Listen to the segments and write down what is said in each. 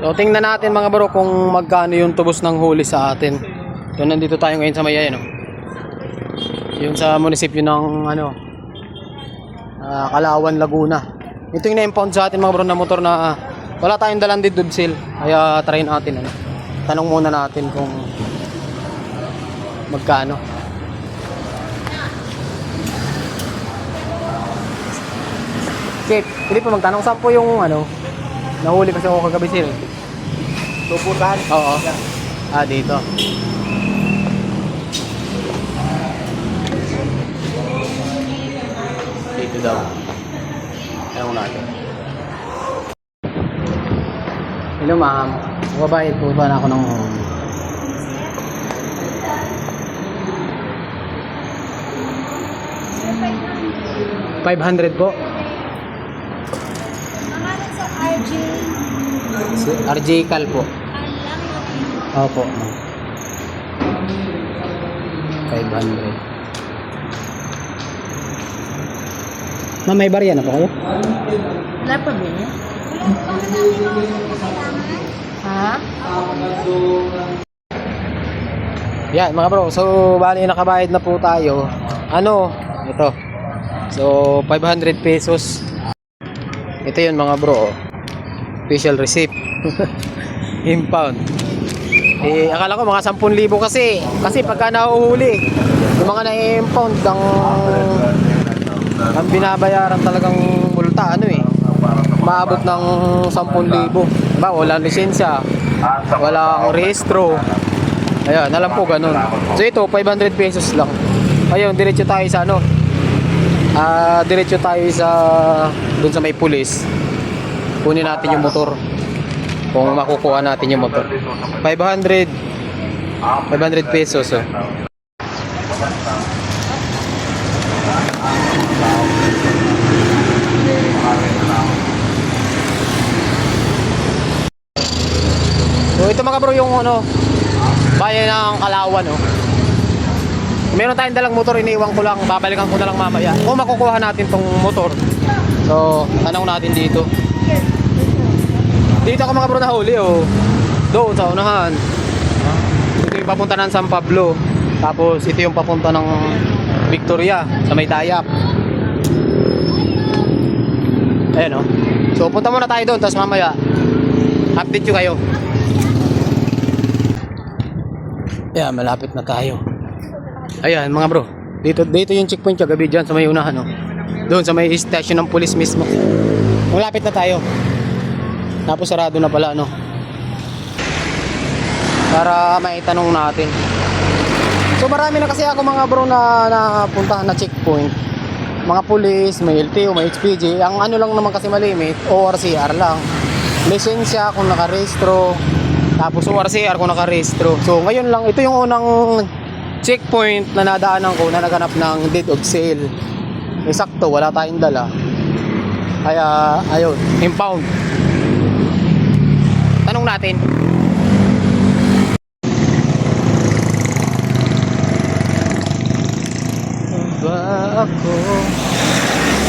So tingnan natin mga bro kung magkano yung tubos ng huli sa atin. So nandito tayo ngayon sa Maya, no? Yung sa munisipyo ng Kalawan, Laguna. Ito yung na-impound sa atin mga bro na motor na wala tayong dalang didubsil. Kaya try natin tanong muna natin kung magkano. Sir, hindi pa magtanong saan po yung nahuli kasi ako kagabi sir. Tuputan? Oo. Dito. Dito daw. Alam mo natin. Hello ma'am. Mababayad po ba na ako ng 500 po. Pangalan sa RJ. Si RJ Cal po. Opo. 500. Ma'am, may barya na po kayo? Wala pa ba niya? Ha? Yan mga bro, so bali nakabayad na po tayo. Ito. So 500 pesos. Ito yun mga bro. Official receipt. Impound. Akala ko mga 10,000 kasi pagka nahuhuli yung mga na-impound ang binabayaran talagang multa maabot ng 10,000. Diba? Walang lisensya, walang rehistro. Ayan, alam po ganun. So ito 500 pesos lang. Ayun, diretso tayo sa doon sa may pulis. Kunin natin yung motor. Kung makukuha natin yung motor. 500 pesos. So ito mga bro yung bayan ng Kalawan. Meron tayong dalang motor, iniiwan ko lang, babalikan ko na lang mamaya kung makukuha natin tong motor. So tanong natin dito ako mga bro nahuli doon sa unahan. Ito yung papunta ng San Pablo, tapos ito yung papunta ng Victoria sa may Dayap. Ayan so punta muna tayo doon, tapos mamaya update ko kayo. Ayan, malapit na tayo. Ayan mga bro, dito yung checkpoint kagabi dyan sa may unahan doon sa may station ng police mismo. Malapit na tayo. Tapos sarado na pala para maitanong natin. So marami na kasi ako mga bro na napuntahan na checkpoint. Mga police, may LTO, may HPG. Ang lang naman kasi malimit, ORCR lang. Lisensya kung nakarehistro, tapos ORCR kung nakarehistro. So ngayon lang, ito yung unang checkpoint na nadaanan ko na naghanap ng deed of sale. Sakto, wala tayong dala. Kaya ayun, impound. Tanong natin. Ba ako?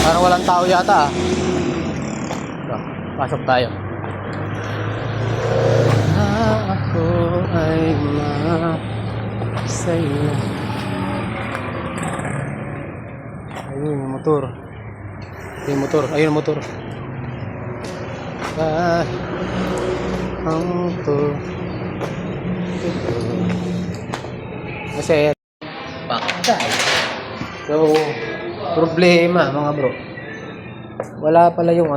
Parang walang tao yata. So, pasok tayo. Ako ay masaya. Ayun yung motor. Ayun yung motor. Ang to kasi pakay. So problema mga bro, wala pala yung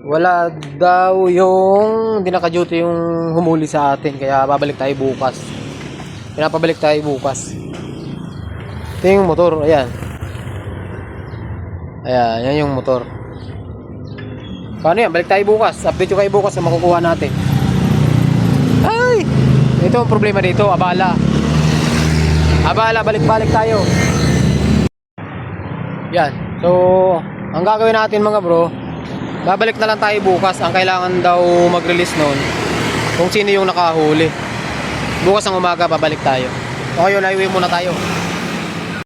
wala daw yung hindi naka-duty yung humuli sa atin, kaya babalik tayo bukas. Pinapabalik tayo bukas. Ito yung motor, ayan, yan yung motor. Paano yan? Balik tayo bukas. Update ko kayo bukas na makukuha natin. Ay! Ito ang problema dito. Abala, balik-balik tayo. Yan. So, ang gagawin natin mga bro, babalik na lang tayo bukas. Ang kailangan daw mag-release nun kung sino yung nakahuli. Bukas ng umaga babalik tayo. Okay, yun, highway muna tayo.